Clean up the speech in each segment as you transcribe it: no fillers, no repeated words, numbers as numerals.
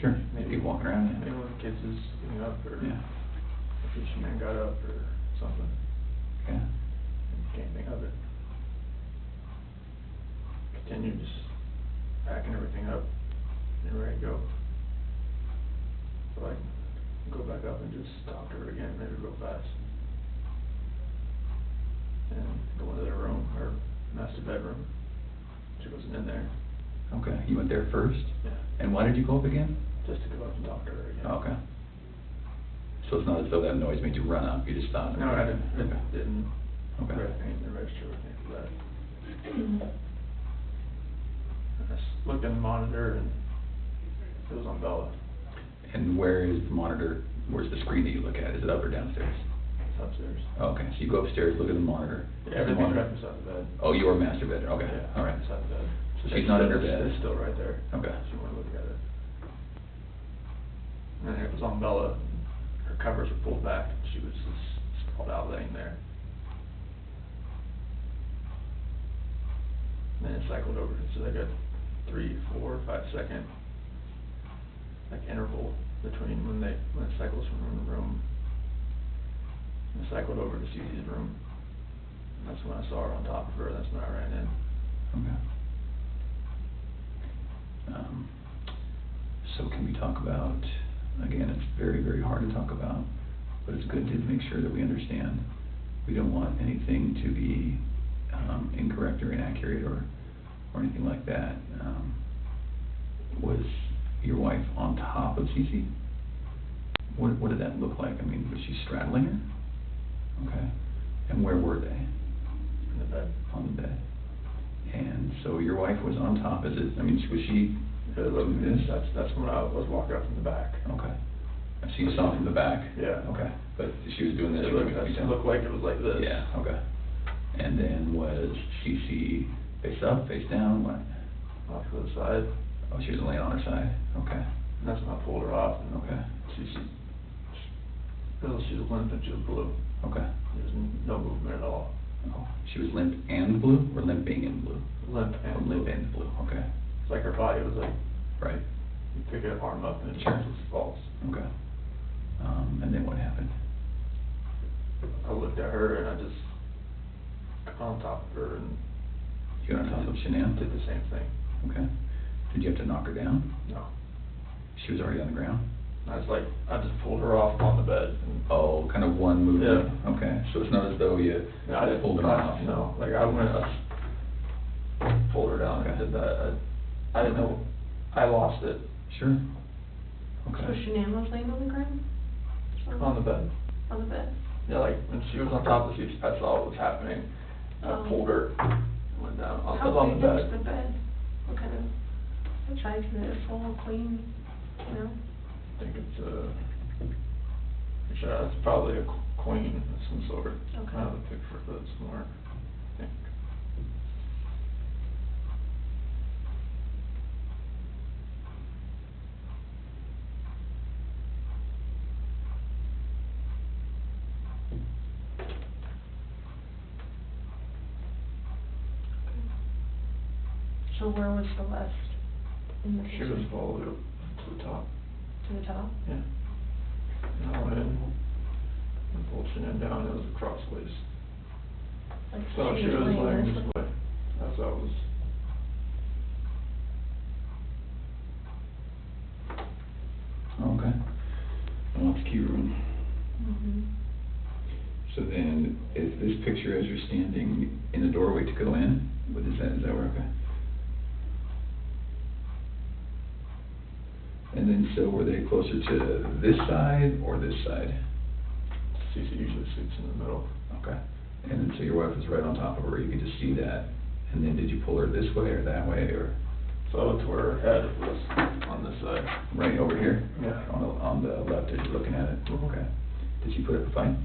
Sure. Maybe People walking around. maybe one of the kids is getting up, or Yeah. if Shannan got up or something. Okay. Can't think of it. Continue just packing everything up and ready to go. So I can go back up and just talk to her again, maybe real fast. And go into their room, her master bedroom. She wasn't in there. Okay. You went there first? Yeah. And why did you go up again? Just to go up and talk to her again. Okay. So it's not as though that noise made you run up, you just thought. No, I Okay. didn't Okay. register with me for that. I just looked in the monitor and it was on Bella. And where is the monitor, where's the screen that you look at? Is it up or downstairs? It's upstairs. Oh, okay, so you go upstairs, look at the monitor. Yeah, everything's right beside the bed. Oh, your master bedroom, okay, Yeah, all right. beside the bed. So she's not in her It's- bed? It's still right there. Okay. If you wanna look at it. And it was on Bella, her covers were pulled back, and she was just sprawled out laying there. And then it cycled over, so they got 3, 4, 5 second, like, interval between when it cycles from room to room. And it cycled over to Susie's room. And that's when I saw her on top of her, that's when I ran in. Okay. So can we talk about, again, it's very, very hard to talk about, but it's good to make sure that we understand. We don't want anything to be incorrect or inaccurate or anything like that. Was your wife on top of Cece? What did that look like? I mean, was she straddling her? Okay. And where were they? In the bed. On the bed. And so your wife was on top, was she doing this? That's when I was walking up from the back. Okay. So you saw from the back? Yeah. Okay, but she was doing this? It looked like it was like this. Yeah, okay. And then was Cece face up, face down, what? Off to the side. Oh, she was laying on her side, okay, And that's when I pulled her off, and okay, she was limp and she was blue. okay. There was no movement at all. Oh, she was limp and blue, or limping and blue? Limp and Oh, limp and blue, okay, It's like her body was like, right, you pick her arm up and it Sure. just falls. okay. And then what happened? I looked at her and I just got on top of her and You got on top of Shannan? did the same thing. Okay. Did you have to knock her down? No. She was already on the ground? I just pulled her off on the bed and. Oh, kind of one movement? Yeah. Okay, so it's not as though you No, I didn't pulled her off? No, like I went up, pulled her down and Okay. did that. I didn't know, I lost it Sure. So Okay. Shannan was laying on the ground? on the bed. On the bed? Yeah, like when she was on top of the seat, I saw what was happening. I Oh. pulled her, went down, I was How on big the was bed. the bed? What kind of size is it, full, clean, you know? I think it's it's probably a queen of some sort. Okay. I have a picture of it somewhere, I think. So where was Celeste in the She picture? was all the way up to the top, To the top? yeah. And I went in and pulled Shannon down, it was crossways. Like, So she was laying this way? way, as I was. Okay. Well, that's key room. Mm-hmm. So then, is this picture as you're standing in the doorway to go in? What is that where, okay? And then, so were they closer to this side or this side? Cece usually sits in the middle. Okay. And then, so your wife was right on top of her, you could just see that. And then did you pull her this way or that way, or So to her head was on this side. right over here? Yeah. On the left as you're looking at it? Mhm. Okay. Did she put up a fight?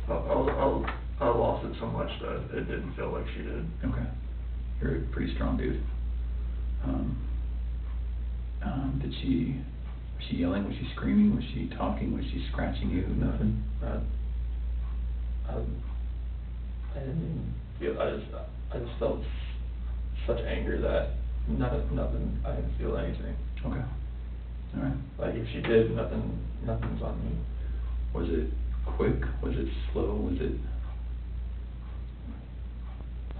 I lost it so much that it didn't feel like she did. Okay. You're a pretty strong dude. Was she yelling? Was she screaming? Was she talking? Was she scratching you? Nothing? I didn't even feel, I just felt such anger that nothing, I didn't feel anything. Okay. like, if she did, nothing's on me. Was it quick? Was it slow? Was it?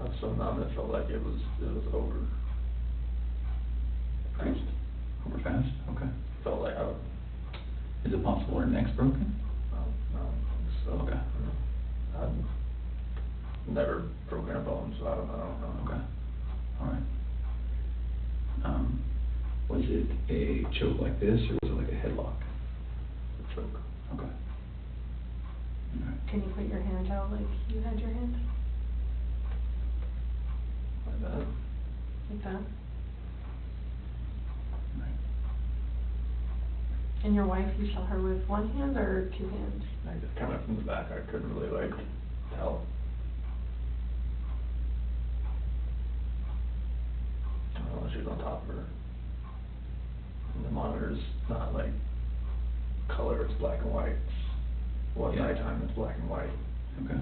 I was so numb, it felt like it was over. Fast? Over fast? Okay. Felt like I would, Is it possible her neck's broken? no, so. Okay. I've never broken a bone, so I don't know. Okay. All right. Was it a choke like this, or was it like a headlock? A choke. Okay. All right. Can you put your hand out like you had your hand? Like that. Like that? All right. And your wife, you saw her with one hand or two hands? I just kind of from the back, I couldn't really like tell. I don't know, she was on top of her. And the monitor's not like color, it's black and white. Well, at Yeah. nighttime it's black and white. Okay.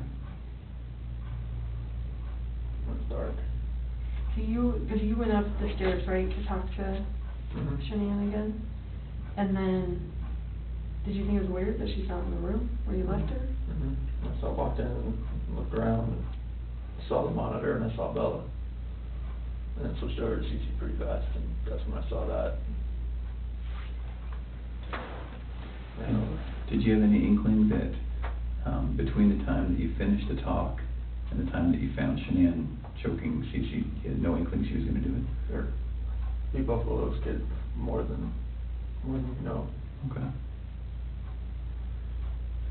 When it's dark. So because you went up the stairs, right, to talk to Mhm. Shannan again? And then, did you think it was weird that she's not in the room where you left her? So I walked in and looked around and saw the monitor and I saw Bella. And then switched over to CC pretty fast, and that's when I saw that. Did you have any inkling that between the time that you finished the talk and the time that you found Shannan choking Cece, you had no inkling she was going to do it? They're, we both love those kids more than you know. Okay.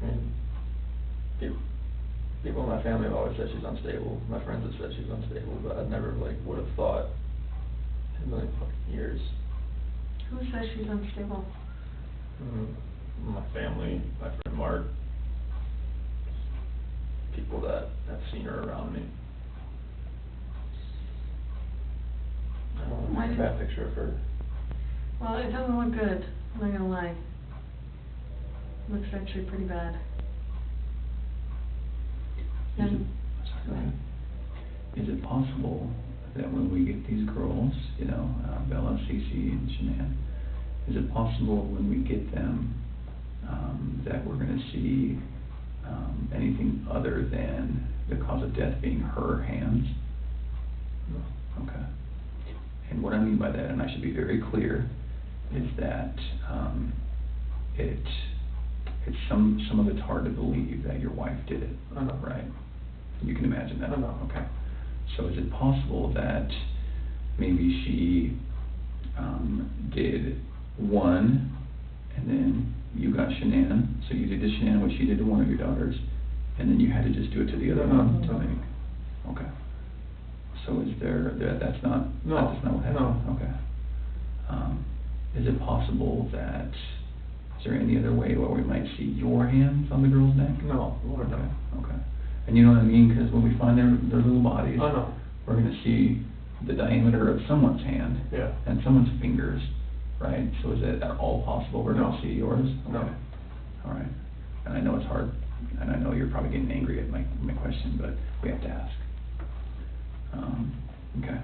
I mean, people in my family have always said she's unstable. My friends have said she's unstable, but I never like would have thought in a million fucking years. Who says she's unstable? My family, my friend Mark, people that have seen her around me. I don't Why want to do- paint a bad picture of her. Well, it doesn't look good, I'm not gonna lie. Looks actually pretty bad. Is it possible that when we get these girls, you know, Bella, Cece, and Shannan, is it possible when we get them that we're going to see anything other than the cause of death being her hands? No. Okay. And what I mean by that, and I should be very clear, is that it's some of it's hard to believe that your wife did it. I know. Right? You can imagine that. I know. Okay. So is it possible that maybe she did one, and then you got Shannan, so you did to Shannan what she did to one of your daughters, and then you had to just do it to the other one? No. Okay. So is that's not No. That's not what happened? No. Okay. Is it possible that, is there any other way where we might see your hands on the girl's neck? No. Lord, no. Okay. And you know what I mean? Because when we find their little bodies, I know. we're going to see the diameter of someone's hand Yeah. and someone's fingers, right? So is it at all possible we're going No. to see yours? No. Okay. All right. And I know it's hard, and I know you're probably getting angry at my question, but we have to ask. Okay.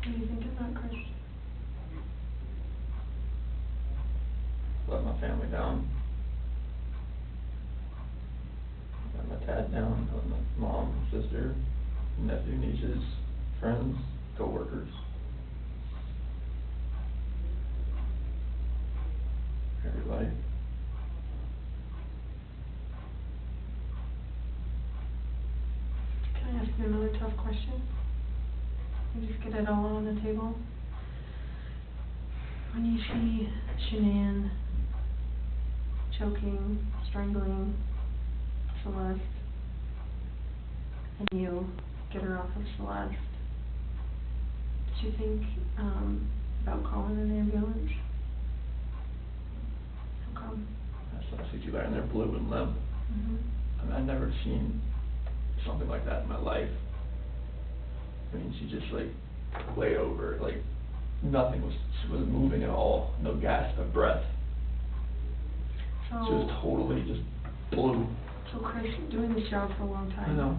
What do you think about Chris? Let my family down. Let my dad down, let my mom, sister, nephew, nieces, friends, co-workers. Everybody. Can I ask you another tough question? You just get it all on the table. When you see Shannan choking, strangling Celeste, and you get her off of Celeste, did you think about calling an ambulance? How come? I saw CT laying there blue and limp. I mean, I've never seen something like that in my life. I mean, she just like laid over, like nothing was, she wasn't moving at all, no gasp of breath. So, She was totally just blue. So Chris, doing this job for a long time. I know.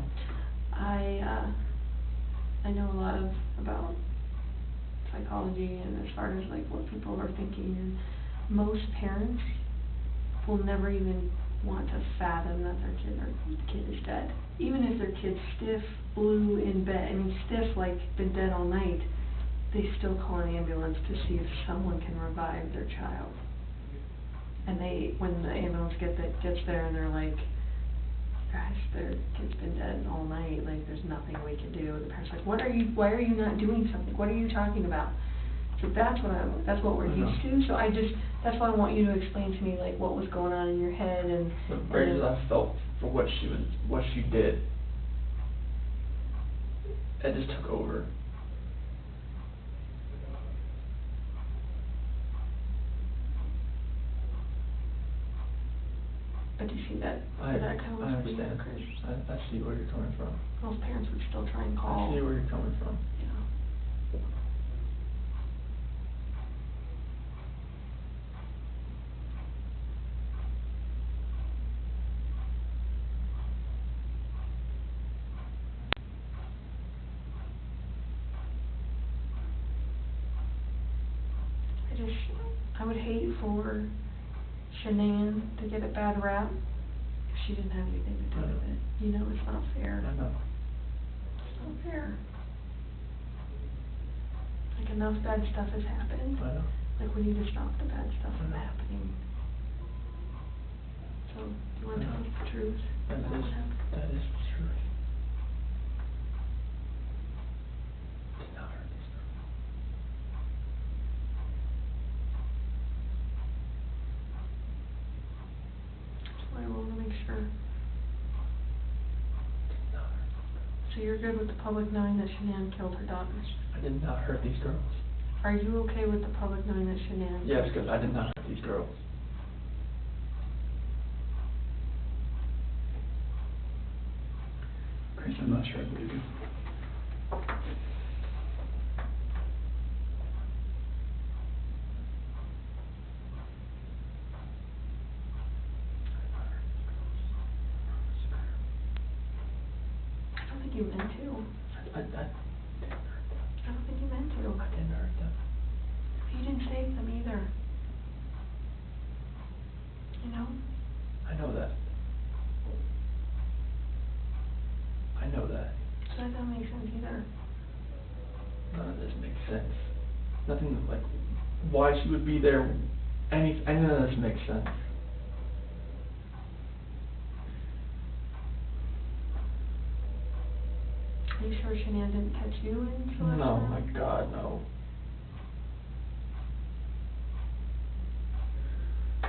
I know a lot about psychology and as far as like what people are thinking, and most parents will never even want to fathom that their kid is dead. Even if their kid's stiff, blue in bed, I mean stiff like been dead all night, they still call an ambulance to see if someone can revive their child. And when the ambulance gets there and they're like, gosh, their kid's been dead all night, like there's nothing we can do. The parent's like, why are you not doing something? What are you talking about? So that's what we're used to. So that's why I want you to explain to me like what was going on in your head and. The rage that I felt for what she did, it just took over. But do you see that? I that kind of understand. I see where you're coming from. Most parents would still try and call. I see where you're coming from. Yeah. I would hate for Shannan to get a bad rap if she didn't have anything to do with it. You know, it's not fair. I know. It's not fair. Like, enough bad stuff has happened. I know. Like, we need to stop the bad stuff from happening. So, do you want to tell us the truth? That is the truth. Did not hurt this girl. So I want to make sure. Did not hurt this girl. So you're good with the public knowing that Shannan killed her daughters? I did not hurt these girls. Are you okay with the public knowing that Shannan? Yes, because I did not hurt these girls. Chris, I'm not sure I believe you. I don't think you meant to. I didn't hurt them. I don't think you meant to. I didn't hurt them. You didn't save them either. You know? I know that. I know that. So that doesn't make sense either. None of this makes sense. Nothing like why she would be there. None of this makes sense. Are you sure Shannan didn't catch you in Celeste? No, my God, no.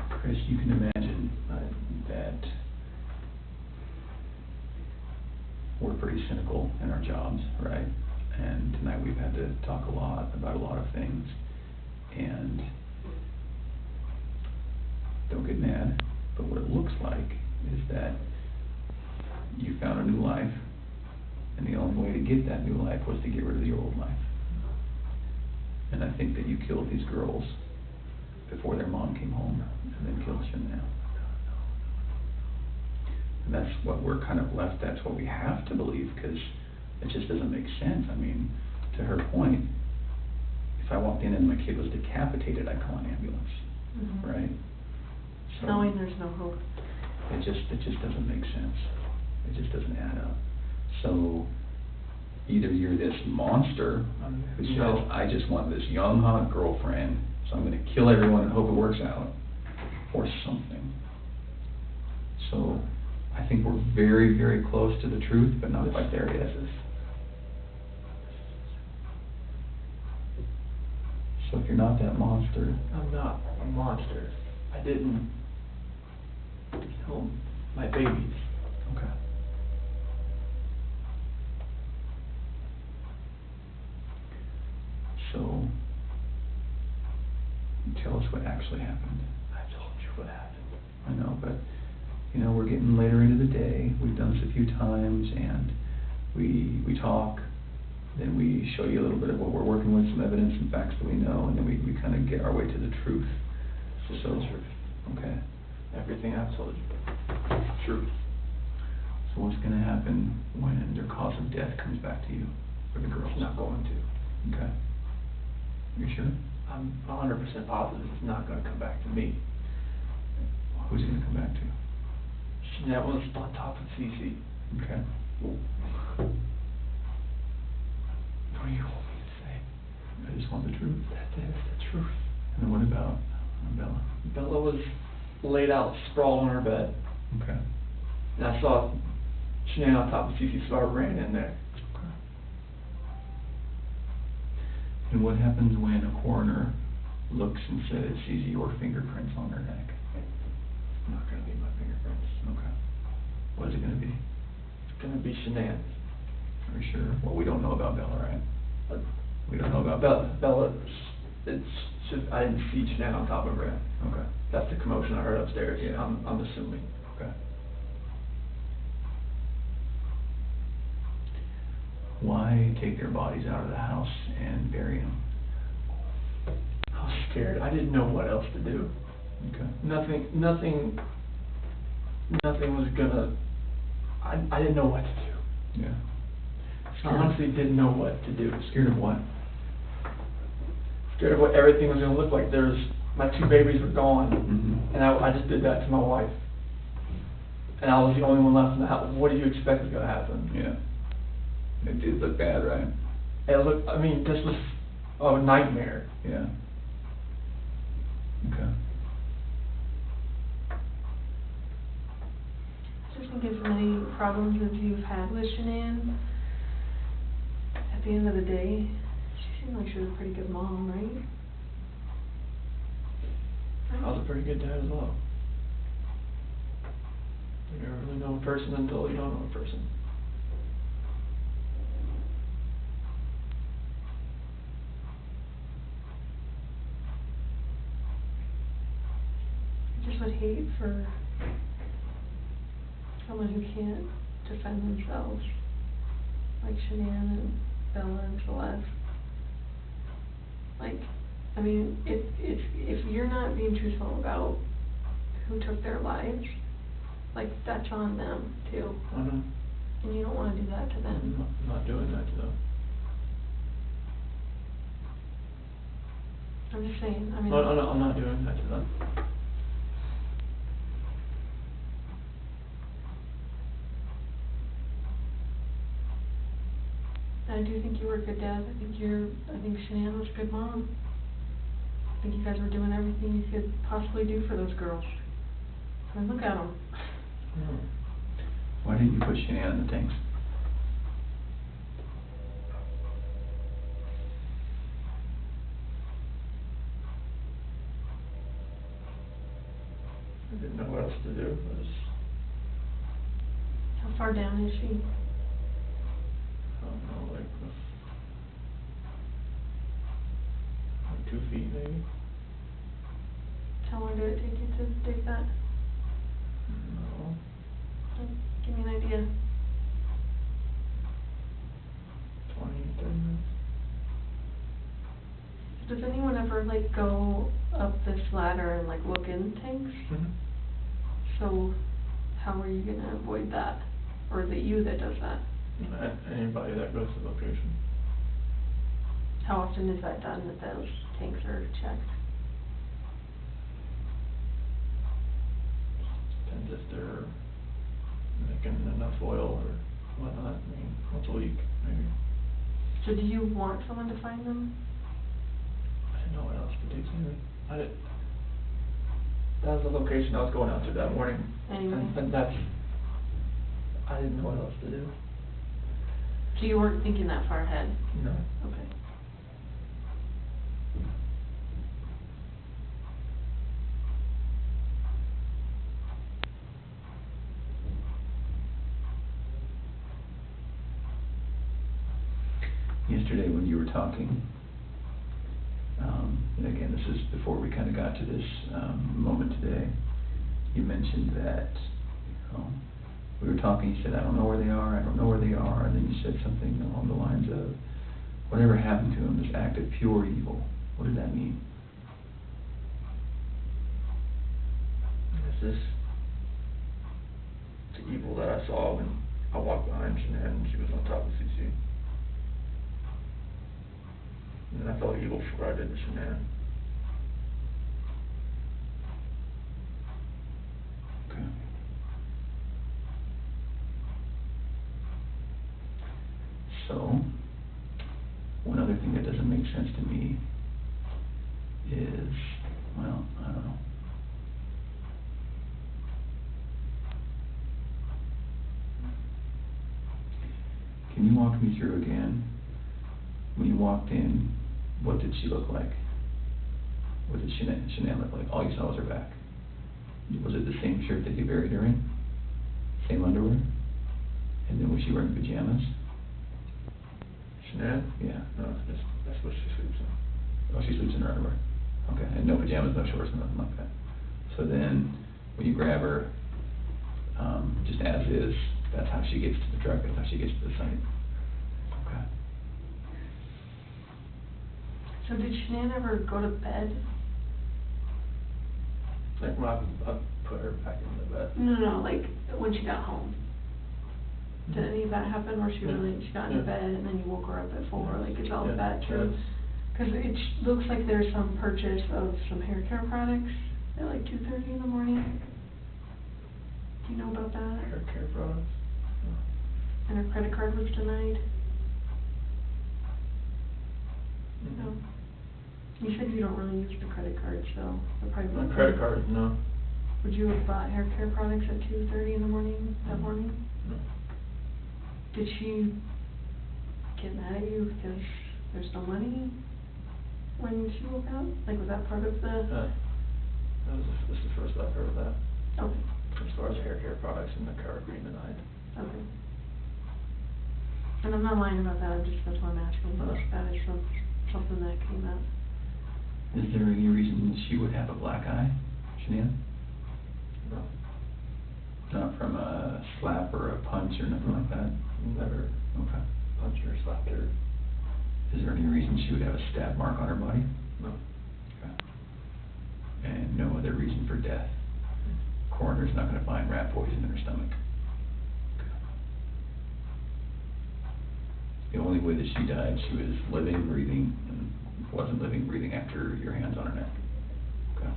Chris, you can imagine that we're pretty cynical in our jobs, right? And tonight we've had to talk a lot about a lot of things. And don't get mad, but what it looks like is that you found a new life, and the only way to get that new life was to get rid of the old life. And I think that you killed these girls before their mom came home, and then killed Shannan. And that's what we're kind of left, that's what we have to believe, because it just doesn't make sense. I mean, to her point, if I walked in and my kid was decapitated, I'd call an ambulance, right? So knowing there's no hope. It just doesn't make sense. It just doesn't add up. So either you're this monster who says, I just want this young, hot girlfriend, so I'm going to kill everyone and hope it works out, or something. So I think we're very, very close to the truth, but not quite there yet. So if you're not that monster... I'm not a monster. I didn't kill my babies. Okay. So, tell us what actually happened. I told you what happened. I know, but, you know, we're getting later into the day. We've done this a few times, and we talk, then we show you a little bit of what we're working with, some evidence and facts that we know, and then we kind of get our way to the truth. Just So, the truth. okay. Everything I've told you. Truth. So what's going to happen when their cause of death comes back to you, for the girls? It's not going to. Okay. You sure? I'm 100% positive it's not gonna come back to me. Who's it gonna come back to? Shannan was on top of CC. Okay. What do you want me to say? I just want the truth. That is the truth. And then what about Bella? Bella was laid out, sprawled on her bed, Okay. and I saw Shannan on top of CC, so I ran in there. Okay. And what happens when a coroner looks and says, sees your fingerprints on her neck? It's not gonna be my fingerprints. Okay. What is it gonna be? It's gonna be Shannan's. Are you sure? Well, we don't know about Bella, right? We don't know about Bella. Bella, it's just, I didn't see Shannan on top of her. Okay. That's the commotion I heard upstairs. Yeah. I'm assuming. Okay. Why take their bodies out of the house and bury them? I was scared. I didn't know what else to do. Okay. Nothing was gonna, I didn't know what to do. Yeah. I honestly didn't know what to do. Scared of what? Scared of what everything was gonna look like. My 2 babies were gone, Mm-hmm. and I just did that to my wife. And I was the only one left in the house. What do you expect was gonna happen? Yeah. It did look bad, right? It looked, I mean, this was a nightmare. Yeah. Okay. I just think as many problems as you've had with Shannan, at the end of the day, she seemed like she was a pretty good mom, right? I was a pretty good dad as well. You never really know a person until you don't know a person. I just would hate for someone who can't defend themselves, like Shannan and Bella and Celeste. Like, I mean, if you're not being truthful about who took their lives, like, that's on them too, I know. and you don't want to do that to I'm them. not doing that to them. I'm just saying, I mean. No, I'm not doing that to them. I do think you were a good dad. I think Shannan was a good mom. I think you guys were doing everything you could possibly do for those girls. I mean, look at them. Why didn't you put Shannan in the tanks? I didn't know what else to do. How far down is she? I don't know, like 2 feet maybe. How long did it take you to dig that? No. Give me an idea. 20, 30 minutes. Does anyone ever, like, go up this ladder and, like, look in tanks? Mm-hmm. So, how are you gonna avoid that? Or is it you that does that? Anybody that goes to the location. How often is that done, that those tanks are checked? Depends if they're making enough oil or whatnot. I mean, once a week, maybe. So do you want someone to find them? I didn't know what else to do, Sammy. That was the location I was going out to that morning. Anyway. And I didn't know what else to do. So you weren't thinking that far ahead? No. Okay. Yesterday when you were talking, and again, this is before we kind of got to this moment today, you mentioned that, we were talking, you said, I don't know where they are, and then you said something along the lines of, whatever happened to them, this act of pure evil. What did that mean? This is the evil that I saw when I walked behind Shannan and she was on top of CC. And I felt evil before I did the Shannan. Okay. So, one other thing that doesn't make sense to me is, well, I don't know. Can you walk me through again, when you walked in, what did she look like? What did Shannan look like? All you saw was her back. Was it the same shirt that you buried her in? Same underwear? And then was she wearing pajamas? Shannan? Yeah. No, that's what she sleeps in. Oh, she sleeps in her underwear. Okay, and no pajamas, no shorts, nothing like that. So then, when you grab her, just as is, that's how she gets to the truck, that's how she gets to the site. Okay. So did Shannan ever go to bed? Like when I put her back in the bed. No, like when she got home. Did any of that happen where she got into bed and then you woke her up at 4? Like, is all of that true? Because it looks like there's some purchase of some hair care products at like 2:30 in the morning. Do you know about that? Hair care products? And her credit card was denied? No. No. You said you don't really use the credit card, so it probably. My credit card, no. Would you have bought hair care products at 2:30 in the morning, that morning? No. Did she get mad at you because there's no money when she woke up? Like, was that part of the? This is the first I've heard of that. Okay. As far as hair care products and the card being denied. Okay. And I'm not lying about that, that's why I'm asking, that is something that came up. Is there any reason she would have a black eye, Shannan? No. Not from a slap or a punch or nothing like that? Never Okay. punched or slapped her. Is there any reason she would have a stab mark on her body? No. Okay. And no other reason for death? Coroner's not gonna find rat poison in her stomach? Okay. The only way that she died, she was living, breathing, and wasn't living, breathing after your hands on her neck? Okay.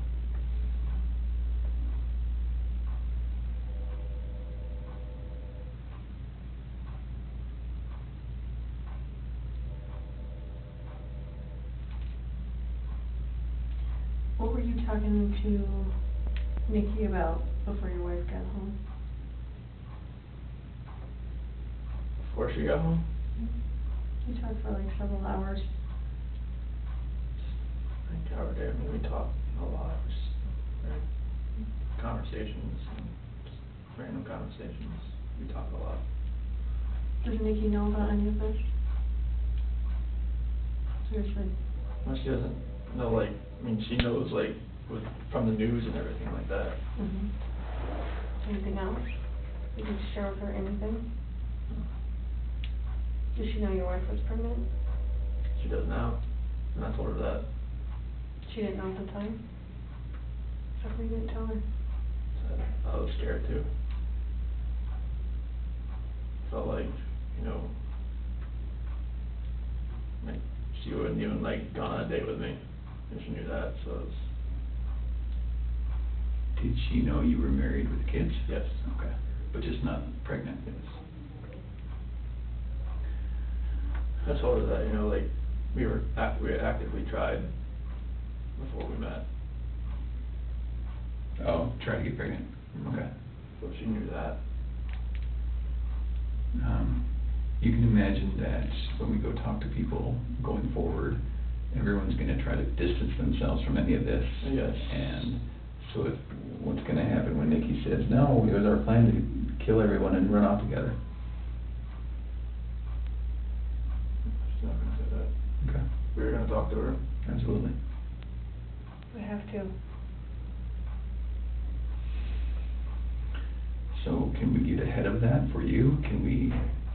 What were you talking to Nikki about before your wife got home? Before she got home? You talked for like several hours. I think our day, we talked a lot, just conversations, and just random conversations. We talk a lot. Does Nikki know about any of this? Seriously? Well, she doesn't know, like, I mean, she knows, like, from the news and everything like that. Mm-hmm. Anything else? Did you share with her anything? Does she know your wife was pregnant? She does now, and I told her that. She didn't know at the time? How come you didn't tell her? So I was scared too. Felt like, like she wouldn't even like gone on a date with me if she knew that, so it was. Did she know you were married with kids? Yes. Okay, but just not pregnant? Yes. I told her that, like, we had actively tried before we met. Oh, try to get pregnant? Okay. So she knew that. You can imagine that when we go talk to people going forward, everyone's gonna try to distance themselves from any of this. Yes. And so what's gonna happen when Nikki says, no, it was our plan to kill everyone and run off together? She's not gonna say that. Okay. We were gonna talk to her. Absolutely. I have to. So can we get ahead of that for you? Can we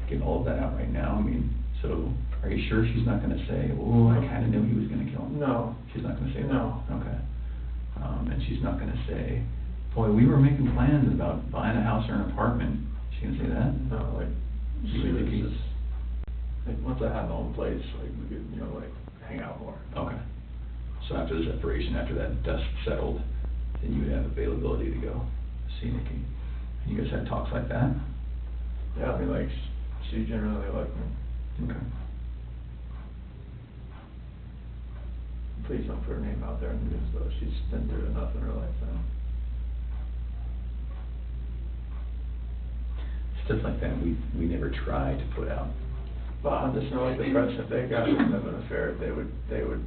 get all of that out right now? I mean, so are you sure she's not gonna say, oh, I kinda knew he was gonna kill him? No. She's not gonna say that? No. Okay. And she's not gonna say, boy, we were making plans about buying a house or an apartment. She gonna say that? No, like, You she was indicate- just, like, once I had my own place, like, we could, like, hang out So after the separation, after that dust settled, then you would have availability to go see Nikki. You guys had talks like that? Yeah, I mean, like, she generally liked me. Okay. Please don't put her name out there in the news, though. She's been through enough in her lifetime. Stuff like that, we never try to put out. But I just know, like, the press, if they got wind of an affair, they would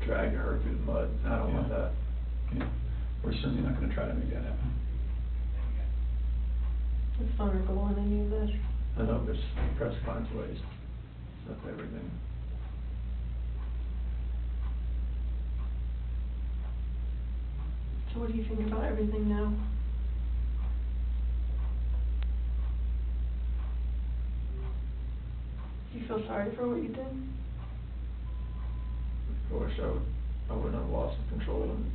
drag her through the mud. I don't want that. Yeah, we're certainly not gonna try to make that happen. It's not our goal in any of this. I know, but the press finds ways of everything. So what do you think about everything now? Do you feel sorry for what you did? I wish I wouldn't have lost control and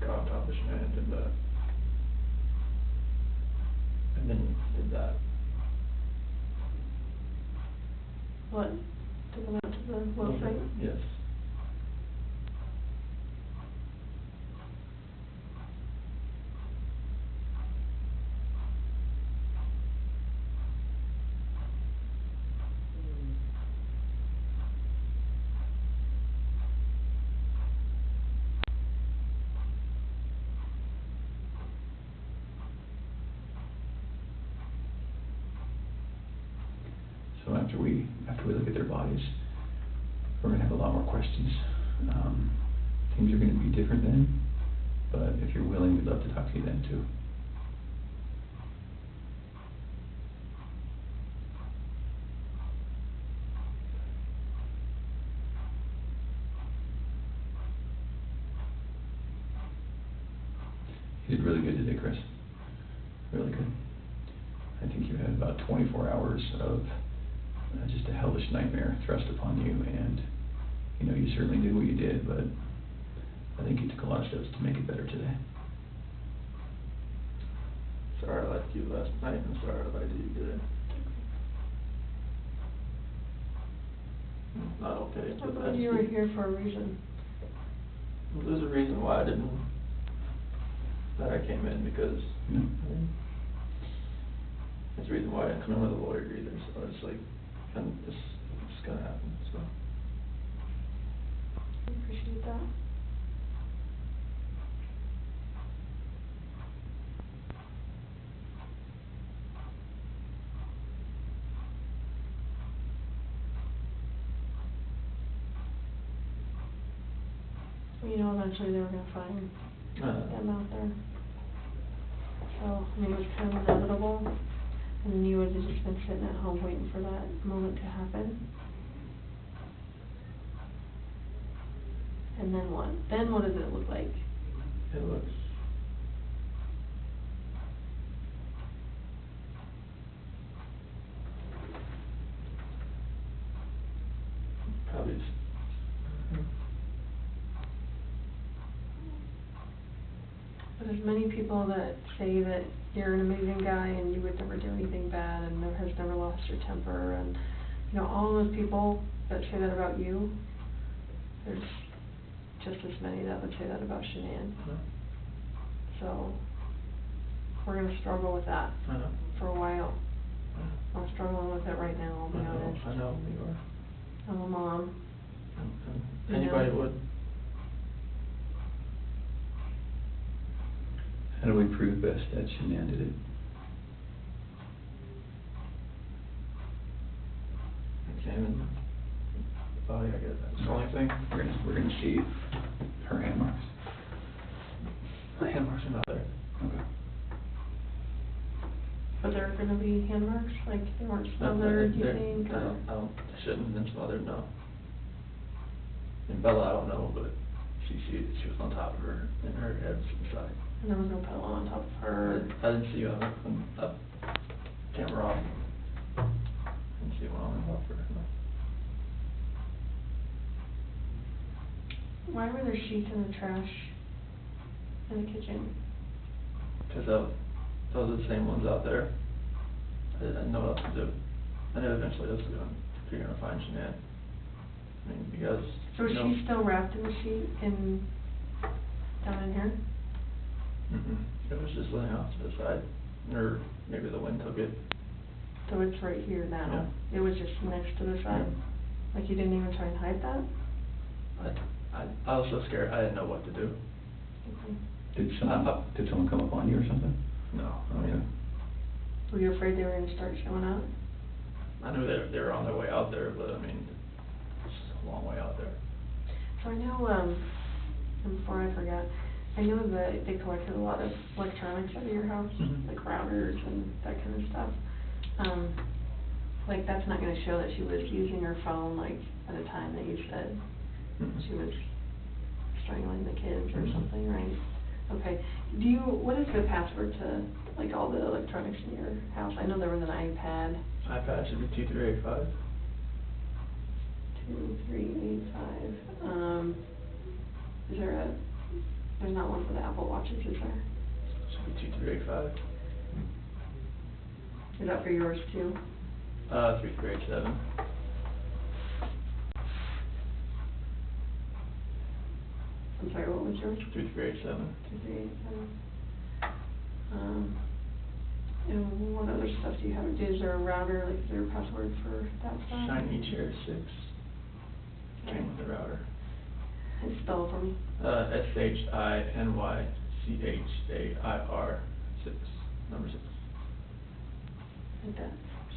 got on top of Shannan and did that. And then did that. What? Took them out to the well site? Yes. So after we look at their bodies, we're gonna have a lot more questions. Things are gonna be different then, but if you're willing, we'd love to talk to you then too. You did really good today, Chris. Really good. I think you had about 24 hours of just a hellish nightmare thrust upon you, and you know, you certainly did what you did, but I think you took a lot of steps to make it better today. Sorry I left you last night, and sorry I lied to you today. Not okay, I but thought you were here for a reason. There's a reason why I came in, because Yeah. there's a reason why I didn't come in with a lawyer either, so it's like, and it's gonna happen, so. I appreciate that. You know, eventually they were gonna find them out there. So, I mean, it was kind of inevitable, and then you would have just been sitting at home waiting for that moment to happen. And then what? Then what does it look like? It looks probably But there's many people that say that you're an amazing guy and you would never do anything bad and has never lost your temper, and, you know, all those people that say that about you, there's just as many that would say that about Shannan. So, we're gonna struggle with that for a while. I'm struggling with it right now, I'll be honest. I know, you are. I'm a mom. And anybody would. How do we prove best that Shannan did it? Examine the body, I guess, that's the only thing. We're gonna see her hand marks. The hand marks are not there. Okay. But there are gonna be hand marks, like they weren't smothered, you think? I don't, they shouldn't have been smothered, no. And Bella, I don't know, but she was on top of her, and her head's to the side. And there was no pillow on top of her? I didn't see you on the camera off. Didn't see one on the top of her, no. Why were there sheets in the trash in the kitchen? Because those are the same ones out there. I didn't know what else to do. I knew eventually this was you're gonna find Shannan. I mean, you guys So is know. she still wrapped in the sheet down in here? It was just laying off to the side, or maybe the wind took it. So it's right here now? Yeah. It was just next to the side? Like you didn't even try and hide that? I was so scared, I didn't know what to do. Okay. Did someone come up on you or something? No, I Okay. mean, Were you afraid they were gonna start showing up? I knew they were on their way out there, but I mean, it's a long way out there. So I know, and before I forget, I know that they collected a lot of electronics out of your house, Mhm. like routers and that kind of stuff. Like that's not gonna show that she was using her phone like at a time that you said she was strangling the kids or something, right? Okay. What is the password to like all the electronics in your house? I know there was an iPad. iPad should be 2385. 2385. There's not one for the Apple Watches, is there? Should be 2385. Is that for yours too? 3387. I'm sorry, what was yours? 3387. 2387. And what other stuff do you have? Is there a router, like is there a password for that stuff? Shiny Chair 6. Came with the router. And spell it for me. SHINYCHAIR 6, number 6. Like that.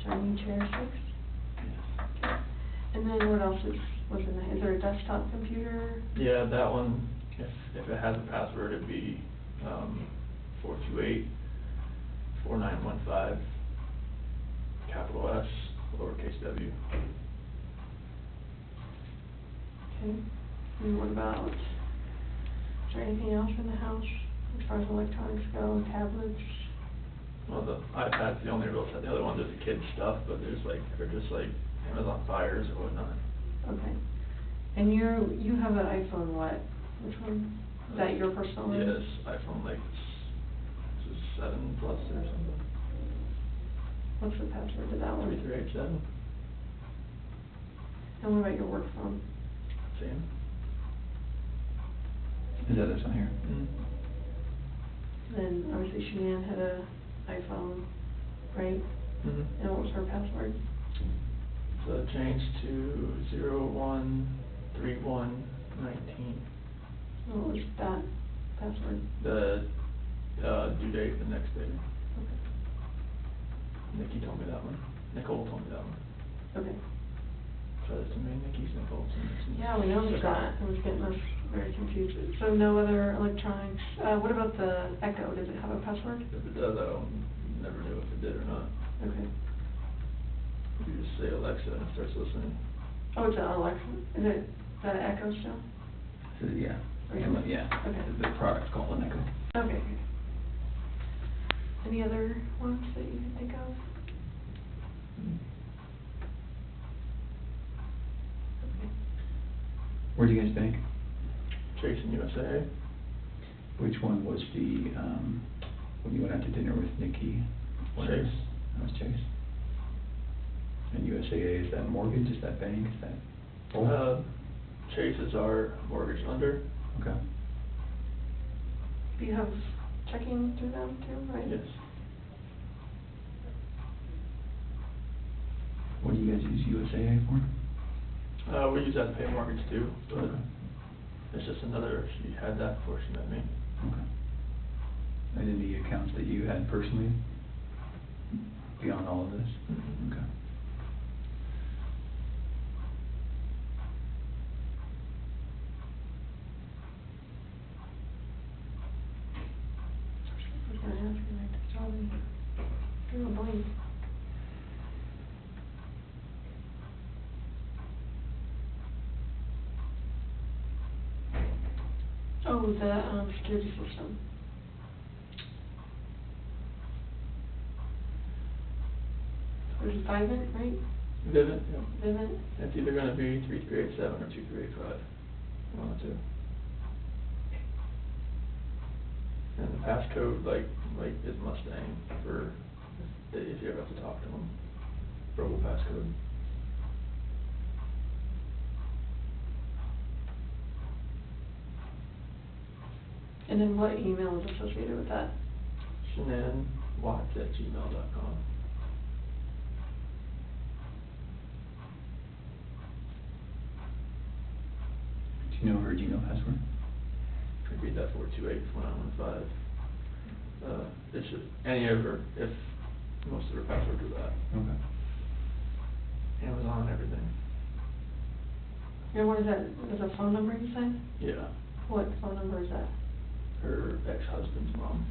Shiny Chair 6? Yes. And then what else was in there? Is there a desktop computer? Yeah, that one, if it has a password, it'd be 428-4915, capital S, lowercase w. Okay. And what about, is there anything else in the house as far as electronics go, tablets? Well, the iPad's the only real set. The other ones are the kids' stuff, but they're just like Amazon Fires or whatnot. Okay. And you have an iPhone what? Which one? Is that your personal one? Yes, iPhone like, this is 7 Plus or something. What's the password to that one? 3387. And what about your work phone? Same. Is that this one here? Then obviously Shannan had a iPhone, right? And what was her password? So it changed to 013119. What was that password? The due date the next day. Okay. Nikki told me that one. Nichol told me that one. Okay. So there's too many Nickies, Nichols, and Yeah, we noticed that. It was getting us very confused. So no other electronics. What about the Echo? Does it have a password? If it does, I never knew if it did or not. Okay. You just say Alexa and it starts listening. Oh, it's an Alexa. Is that an Echo still? So, yeah. Okay. Yeah. Okay. The product's called an Echo. Okay. Any other ones that you can think of? Okay. Where do you guys bank? Chase and USA. Which one was the, when you went out to dinner with Nikki? Chase. That was Chase. And USAA, is that mortgage, is that bank, is that both? Chase is our mortgage lender. Okay. Do you have checking through them too, right? Yes. What do you guys use USAA for? We use that to pay mortgage too, but Okay. it's just another, she had that before she met me. Okay. And any accounts that you had personally beyond all of this? Okay. I was gonna ask you, like, it's probably, you're a blank. Oh, the, security system. There's a Vivint, right? Vivint, yeah. Vivint? It's either gonna be 3387 or 2385. One of the two. And the passcode, like is Mustang for if you ever have to talk to them. Verbal passcode. And then what email is associated with that? ShannanWatts@gmail.com. Do you know her Gmail password? Could read that 428-1915. It's just any of her, if most of her passwords are that. Okay. Amazon, everything. And what is that, is a phone number you said? Yeah. What phone number is that? Her ex-husband's mom.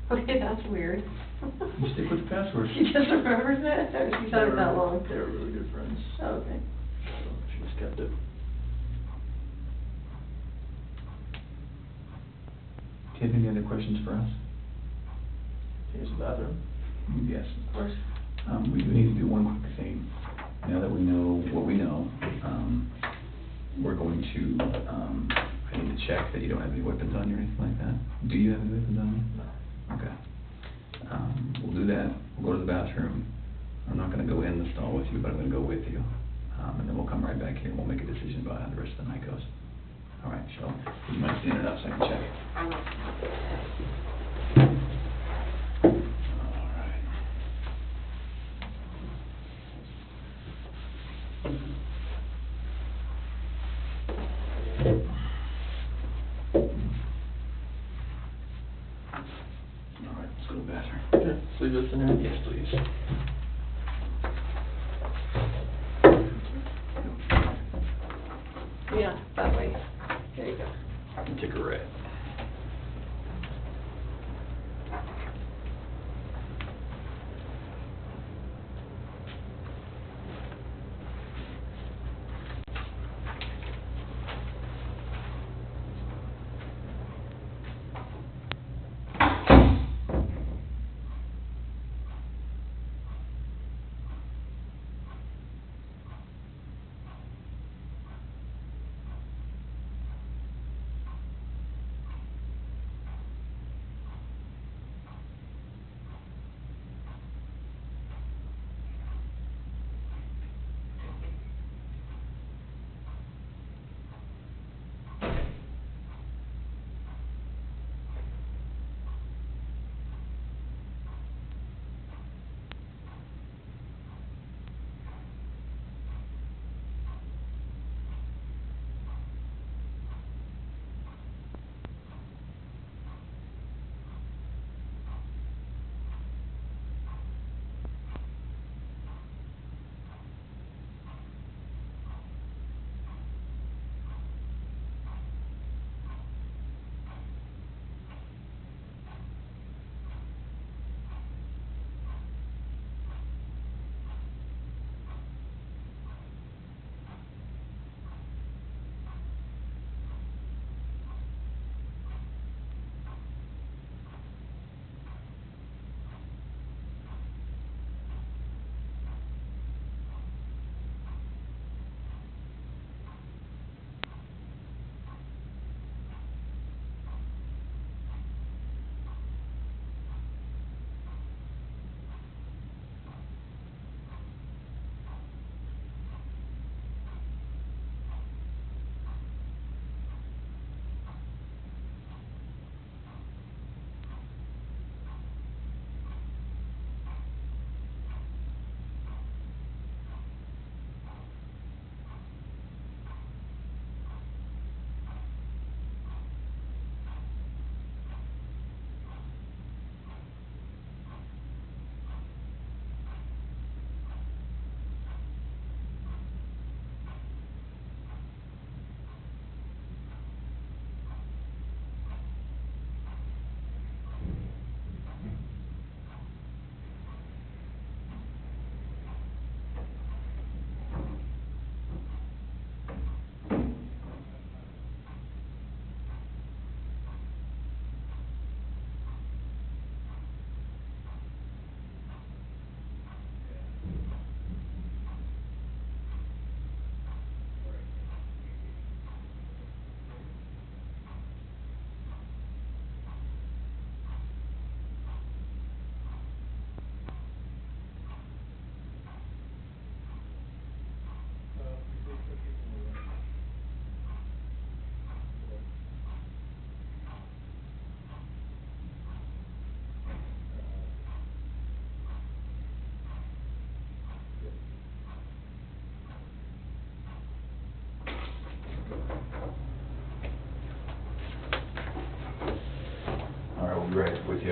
Okay, that's weird. You stick with the password. She just remembers it, or she's had it that long? They were really good friends. Oh, okay. So she just kept it. Do you have any other questions for us? Use the bathroom. Yes. Of course. We do need to do one quick thing. Now that we know what we know, we're going to, I need to check that you don't have any weapons on you or anything like that. Do you have any weapons on you? No. Okay. We'll do that. We'll go to the bathroom. I'm not gonna go in the stall with you, but I'm gonna go with you. And then we'll come right back here and we'll make a decision about how the rest of the night goes. All right, Cheryl, would you mind standing up so I can check? All right. All right, let's go to the bathroom. Okay, so leave this in there? Yes, please. Yeah, that way. There you go. Take a red.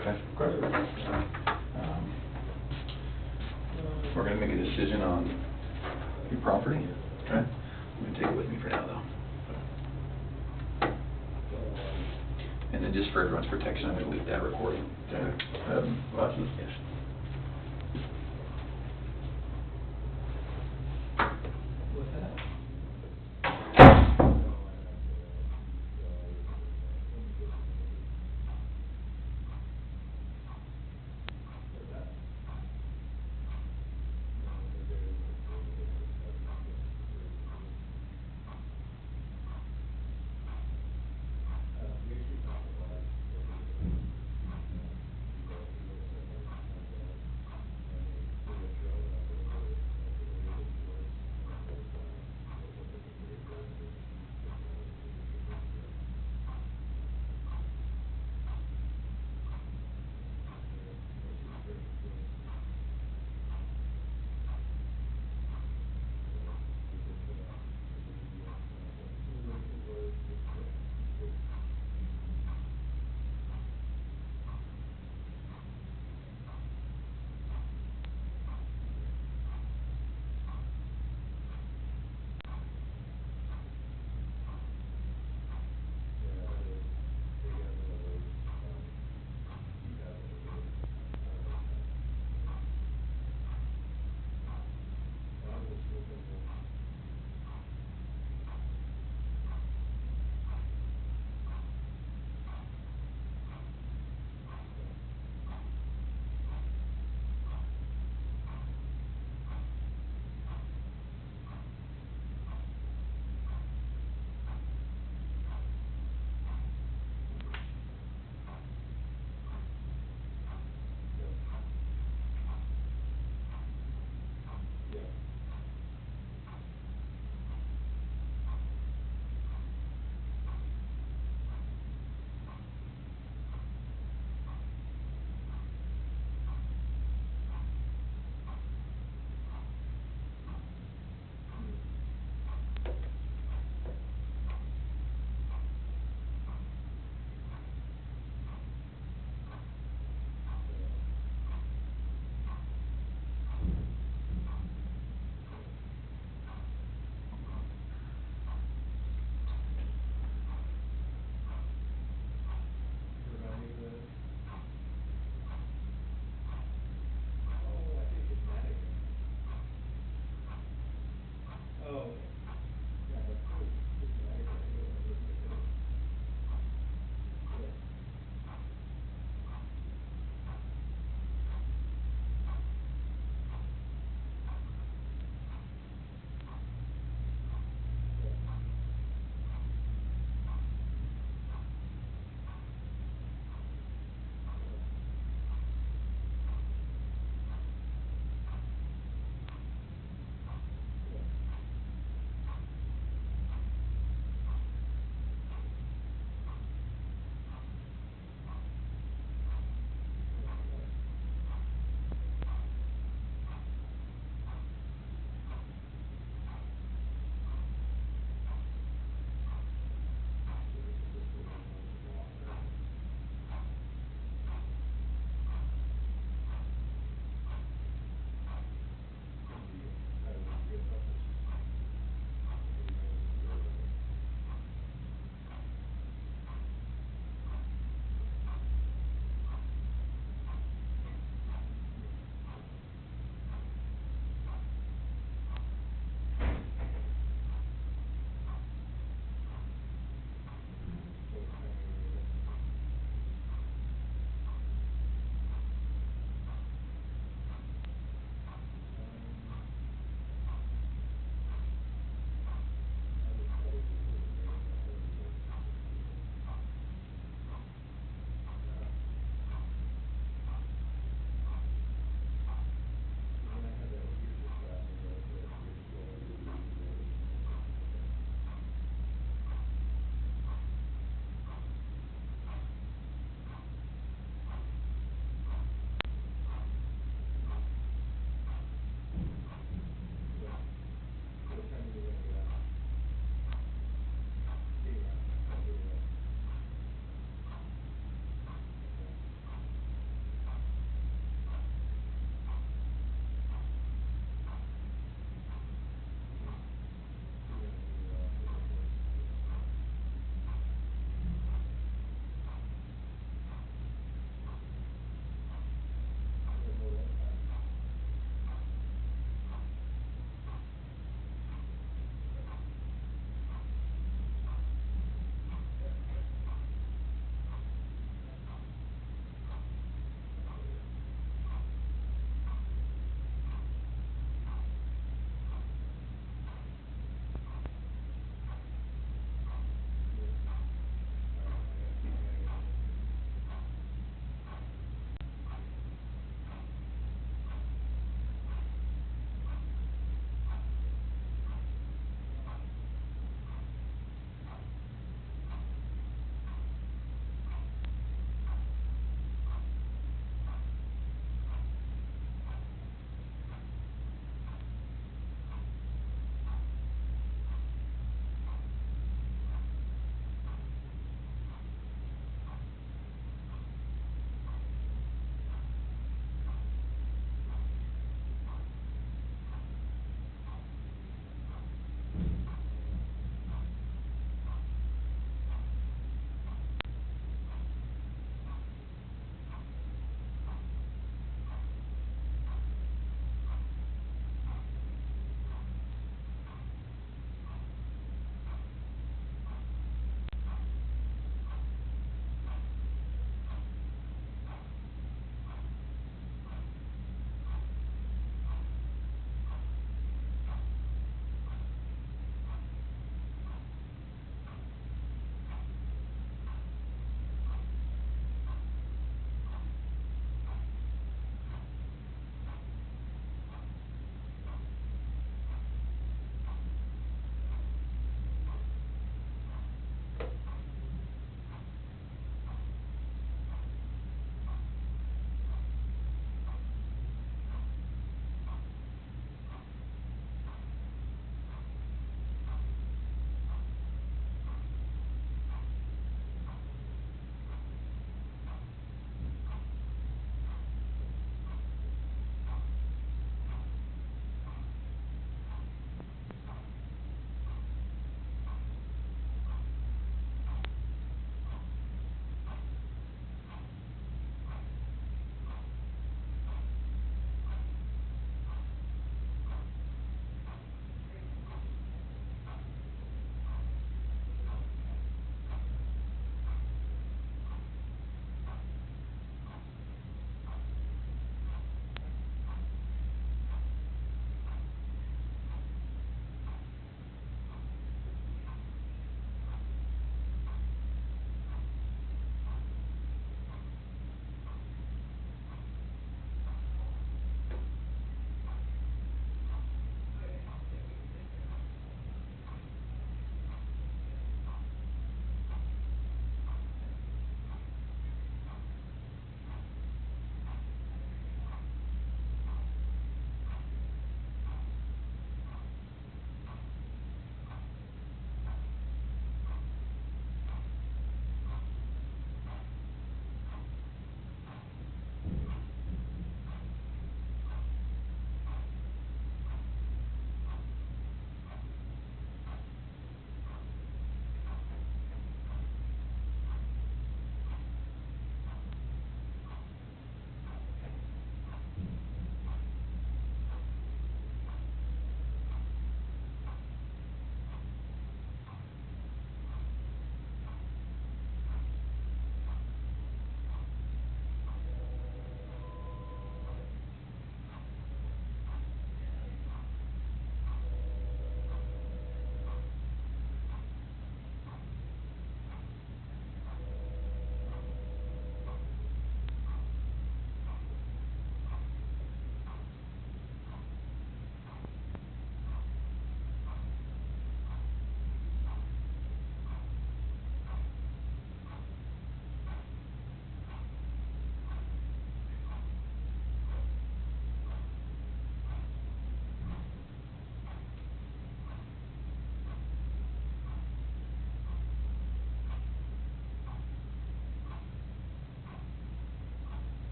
okay? Um, We're gonna make a decision on your property, okay? I'm gonna take it with me for now, though. And then just for everyone's protection, I'm gonna leave that recording. Lucky. Yes.